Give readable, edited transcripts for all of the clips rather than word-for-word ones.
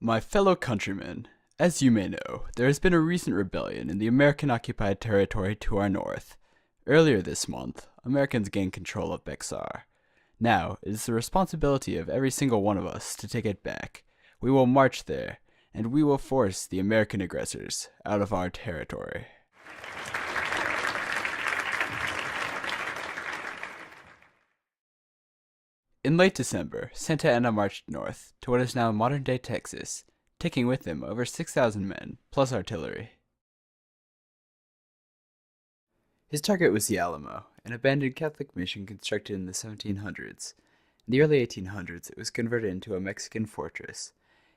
My fellow countrymen, as you may know, there has been a recent rebellion in the American-occupied territory to our north. Earlier this month, Americans gained control of Bexar. Now, it is the responsibility of every single one of us to take it back. We will march there, and we will force the American aggressors out of our territory. In late December, Santa Anna marched north to what is now modern-day Texas, taking with him over 6,000 men, plus artillery. His target was the Alamo, an abandoned Catholic mission constructed in the 1700s. In the early 1800s, it was converted into a Mexican fortress.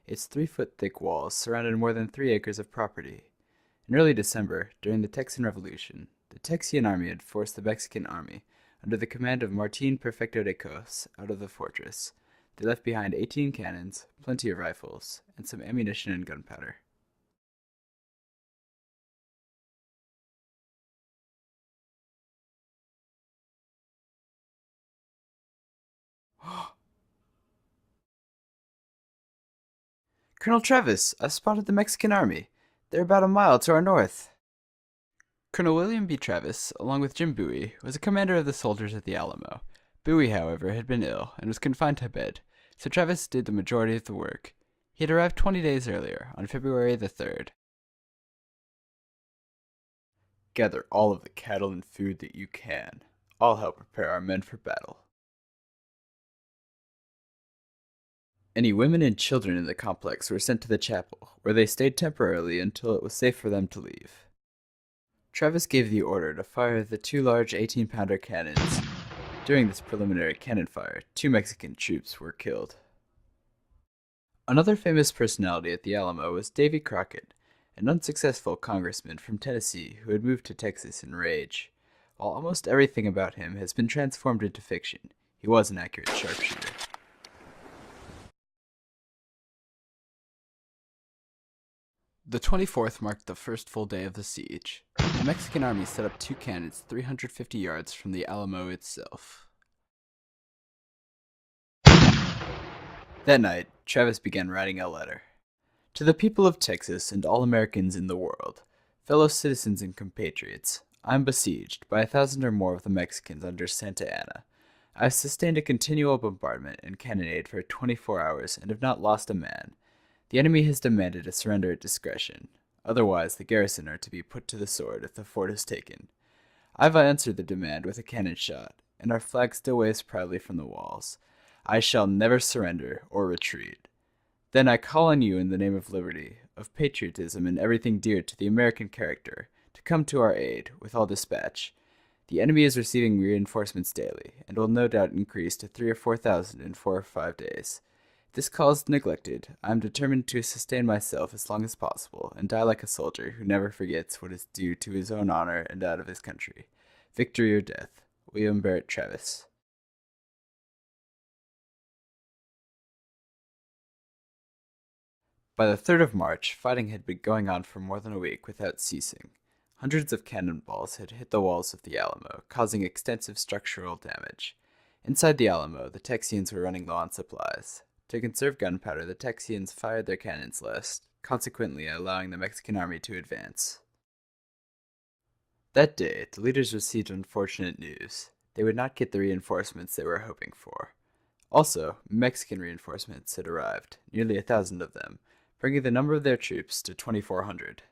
Its 3-foot thick walls surrounded more than 3 acres of property. In early December, during the Texan Revolution, the Texian army had forced the Mexican army, under the command of Martin Perfecto de Cos, out of the fortress. They left behind 18 cannons, plenty of rifles, and some ammunition and gunpowder. Colonel Travis, I've spotted the Mexican army. They're about a mile to our north. Colonel William B. Travis, along with Jim Bowie, was a commander of the soldiers at the Alamo. Bowie, however, had been ill and was confined to bed, so Travis did the majority of the work. He had arrived 20 days earlier, on February the 3rd. Gather all of the cattle and food that you can. I'll help prepare our men for battle. Any women and children in the complex were sent to the chapel, where they stayed temporarily until it was safe for them to leave. Travis gave the order to fire the 2 large 18-pounder cannons. During this preliminary cannon fire, 2 Mexican troops were killed. Another famous personality at the Alamo was Davy Crockett, an unsuccessful congressman from Tennessee who had moved to Texas in rage. While almost everything about him has been transformed into fiction, he was an accurate sharpshooter. The 24th marked the first full day of the siege. The Mexican army set up 2 cannons 350 yards from the Alamo itself. That night, Travis began writing a letter. To the people of Texas and all Americans in the world, fellow citizens and compatriots, I am besieged by 1,000 or more of the Mexicans under Santa Anna. I have sustained a continual bombardment and cannonade for 24 hours and have not lost a man. The enemy has demanded a surrender at discretion. Otherwise, the garrison are to be put to the sword if the fort is taken. I've answered the demand with a cannon shot, and our flag still waves proudly from the walls. I shall never surrender or retreat. Then I call on you in the name of liberty, of patriotism and everything dear to the American character, to come to our aid with all dispatch. The enemy is receiving reinforcements daily, and will no doubt increase to 3,000 or 4,000 in 4 or 5 days. If this cause is neglected, I am determined to sustain myself as long as possible, and die like a soldier who never forgets what is due to his own honor and that of his country. Victory or death. William Barrett Travis. By the 3rd of March, fighting had been going on for more than a week without ceasing. Hundreds of cannonballs had hit the walls of the Alamo, causing extensive structural damage. Inside the Alamo, the Texians were running low on supplies. To conserve gunpowder, the Texians fired their cannons less, consequently allowing the Mexican army to advance. That day, the leaders received unfortunate news. They would not get the reinforcements they were hoping for. Also, Mexican reinforcements had arrived, nearly 1,000 of them, bringing the number of their troops to 2,400.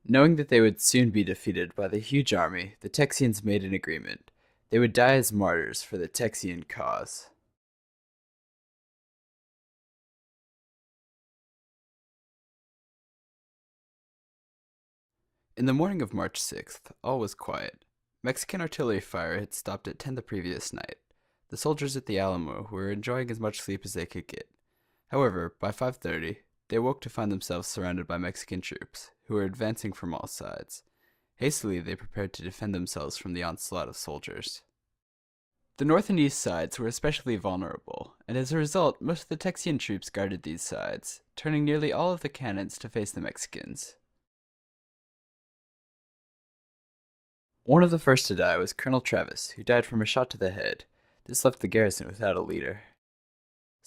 Knowing that they would soon be defeated by the huge army, the Texians made an agreement. They would die as martyrs for the Texian cause. In the morning of March 6th, all was quiet. Mexican artillery fire had stopped at 10 the previous night. The soldiers at the Alamo were enjoying as much sleep as they could get. However, by 5:30, they awoke to find themselves surrounded by Mexican troops, who were advancing from all sides. Hastily, they prepared to defend themselves from the onslaught of soldiers. The north and east sides were especially vulnerable, and as a result, most of the Texian troops guarded these sides, turning nearly all of the cannons to face the Mexicans. One of the first to die was Colonel Travis, who died from a shot to the head. This left the garrison without a leader.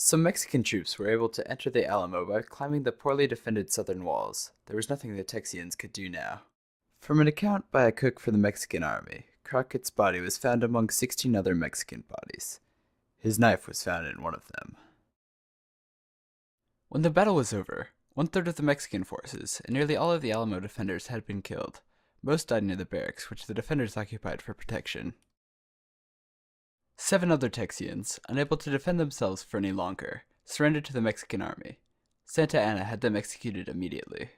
Some Mexican troops were able to enter the Alamo by climbing the poorly defended southern walls. There was nothing the Texians could do now. From an account by a cook for the Mexican army, Crockett's body was found among 16 other Mexican bodies. His knife was found in one of them. When the battle was over, 1/3 of the Mexican forces and nearly all of the Alamo defenders had been killed. Most died near the barracks, which the defenders occupied for protection. 7 other Texians, unable to defend themselves for any longer, surrendered to the Mexican army. Santa Anna had them executed immediately.